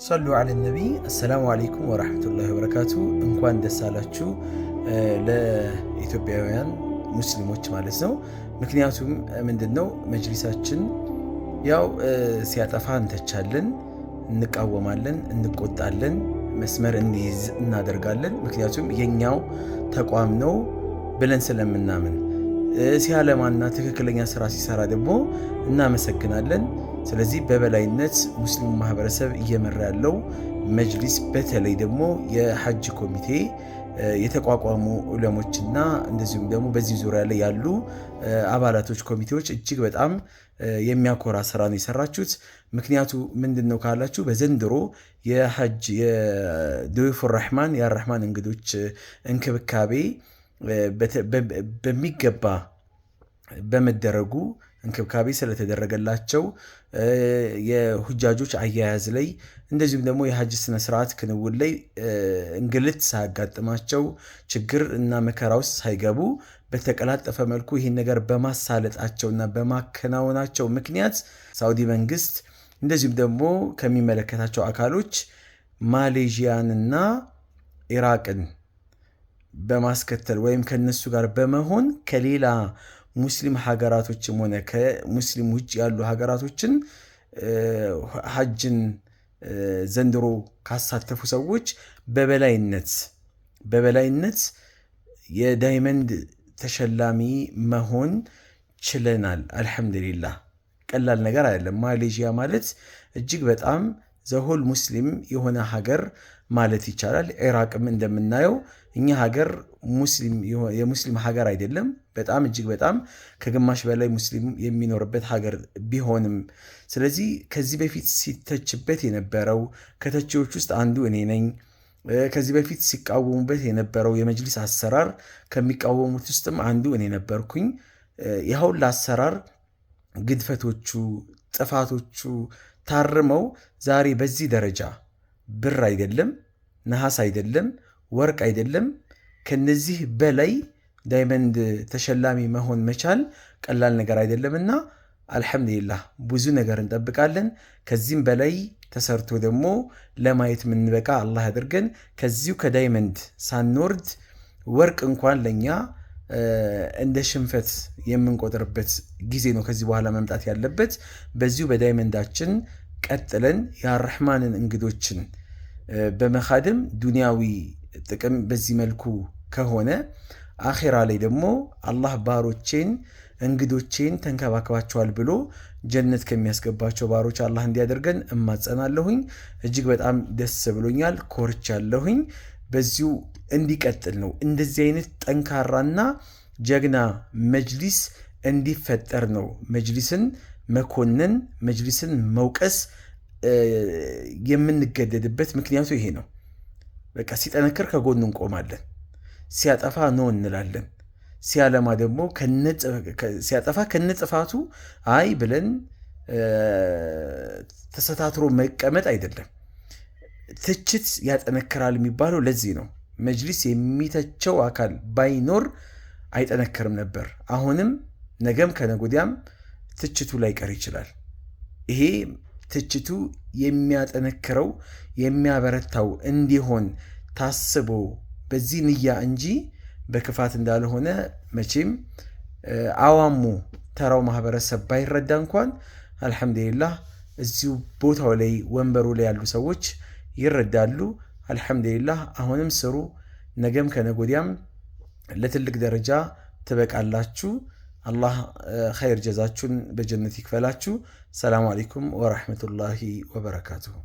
صلوا على النبي السلام عليكم ورحمة الله وبركاته እንኳን ደስ አላችሁ ለኢትዮጵያውያን ሙስሊሞች ማለት ነው። ምክንያቱም ምንድነው መጅሊሳችን ያው ሲያጠፋ እንተቻለን፣ እንቃወማለን፣ እንቆጣለን፣ መስመር እንይዝ እናደርጋለን። ምክንያቱም የኛው ተቋም ነው ብለን ስለምናምን ሲያለማና ትክክለኛ ስራ ሲሰራ ደግሞ እናመሰግናለን። ስለዚህ በበላይነት ሙስሊሙ ማህበረሰብ እየመራ ያለው መጅሊስ በተለይ ደግሞ የሐጅ ኮሚቴ የተቋቋሙ ዑለሞችና እንደዚሁም ደግሞ በዚህ ዙሪያ ላይ ያሉ አባላቶች ኮሚቴዎች እጅግ በጣም የሚያኮራ ስራ ነው የሰራችሁት። ምክንያቱ ምንድነው ካላችሁ በዘንድሮ የሐጅ የዱዩፍ ረህማን የአርህማን እንግዶች እንክብካቤ በሚገባ በመደረጉ እንክብካቤ ስለተደረገላቸው የሁጃጆች አያያዝ ላይ እንደዚሁም ደግሞ የሐጅ ስነ ስርዓት ክንውን ላይ እንግልት ሳያጋጥማቸው ችግር እና መከራ ውስጥ ሳይገቡ በተቀላጠፈ መልኩ ይህን ነገር በማሳለጣቸውና በማከናወናቸው ምክንያት ሳውዲ መንግስት እንደዚሁም ደግሞ ከሚመለከታቸው አካሎች ማሌዥያንና ኢራቅን በማስከተል ወይም ከነሱ ጋር በመሆን ከሌላ ሙስሊም ሀገራቶችም ሆነ ከሙስሊም ውጭ ያሉ ሀገራቶችን ሐጅን ዘንድሮ ካሳተፉ ሰዎች በበላይነት የዳይመንድ ተሸላሚ መሆን ችለናል። አልሐምዱሊላህ። ቀላል ነገር አይደለም። ማሌዥያ ማለት እጅግ በጣም ዘሆል ሙስሊም የሆነ ሀገር ማለት ይቻላል። ኢራቅም እንደምናየው እኛ ሀገር የሙስሊም ሀገር አይደለም። በጣም እጅግ በጣም ከግማሽ በላይ ሙስሊም የሚኖርበት ሀገር ቢሆንም ስለዚህ ከዚህ በፊት ሲተችበት የነበረው ከተቺዎች ውስጥ አንዱ እኔ ነኝ። ከዚህ በፊት ሲቃወሙበት የነበረው የመጅሊስ አሰራር ከሚቃወሙት ውስጥም አንዱ እኔ ነበርኩኝ። ይኸው ለአሰራር ግድፈቶቹ ጥፋቶቹ ታርመው ዛሬ በዚህ ደረጃ ብር አይደለም፣ ነሐስ አይደለም፣ ወርቅ አይደለም፣ ከነዚህ በላይ ዳይመንድ ተሸላሚ መሆን መቻል ቀላል ነገር አይደለምና አልሐምዱሊላህ ብዙ ነገር እንጠብቃለን። ከዚህም በላይ ተሰርቶ ደግሞ ለማየት ምንበቃ አላህ ያድርገን። ከዚሁ ከዳይመንድ ሳንወርድ ወርቅ እንኳን ለኛ እንደ ሽንፈት የምንቆጥርበት ጊዜ ነው ከዚህ በኋላ መምጣት ያለበት። በዚሁ በዳይመንዳችን ቀጥለን የአርህማንን እንግዶችን በመኻደም ዱንያዊ ጥቅም በዚህ መልኩ ከሆነ አኺራ ላይ ደግሞ አላህ ባሮቼን እንግዶቼን ተንከባከባቸዋል ብሎ ጀነት ከሚያስገባቸው ባሮች አላህ እንዲያደርገን እማጸናለሁኝ። እጅግ በጣም ደስ ብሎኛል፣ ኮርቻለሁኝ። በዚሁ እንዲቀጥል ነው። እንደዚህ አይነት ጠንካራና ጀግና መጅሊስ እንዲፈጠር ነው መጅሊስን መኮነን መጅሊስን መውቀስ የምንገደድበት ምክንያቱ ይሄ ነው። በቃ ሲጠነክር ከጎኑ እንቆማለን፣ ሲያጠፋ ነው እንላለን። ሲያለማ ደግሞ ሲያጠፋ ከነጥፋቱ አይ ብለን ተሰታትሮ መቀመጥ አይደለም። ትችት ያጠነክራል የሚባለው ለዚህ ነው። መጅሊስ የሚተቸው አካል ባይኖር አይጠነክርም ነበር። አሁንም ነገም ከነጎዲያም ትችቱ ላይቀር ይችላል። ይሄ ትችቱ የሚያጠነክረው የሚያበረታው እንዲሆን ታስቦ በዚህ ንያ እንጂ በክፋት እንዳልሆነ መቼም አዋሙ ተራው ማህበረሰብ ባይረዳ እንኳን አልሐምዱሊላህ እዚሁ ቦታው ላይ ወንበሩ ላይ ያሉ ሰዎች ይረዳሉ። አልሐምዱሊላህ። አሁንም ስሩ፣ ነገም ከነጎዲያም ለትልቅ ደረጃ ትበቃላችሁ። አላህ ኸይር ጀዛችሁን በጀነት ይክፈላችሁ። ሰላም አለይኩም ወራህመቱላሂ ወበረካቱሁ።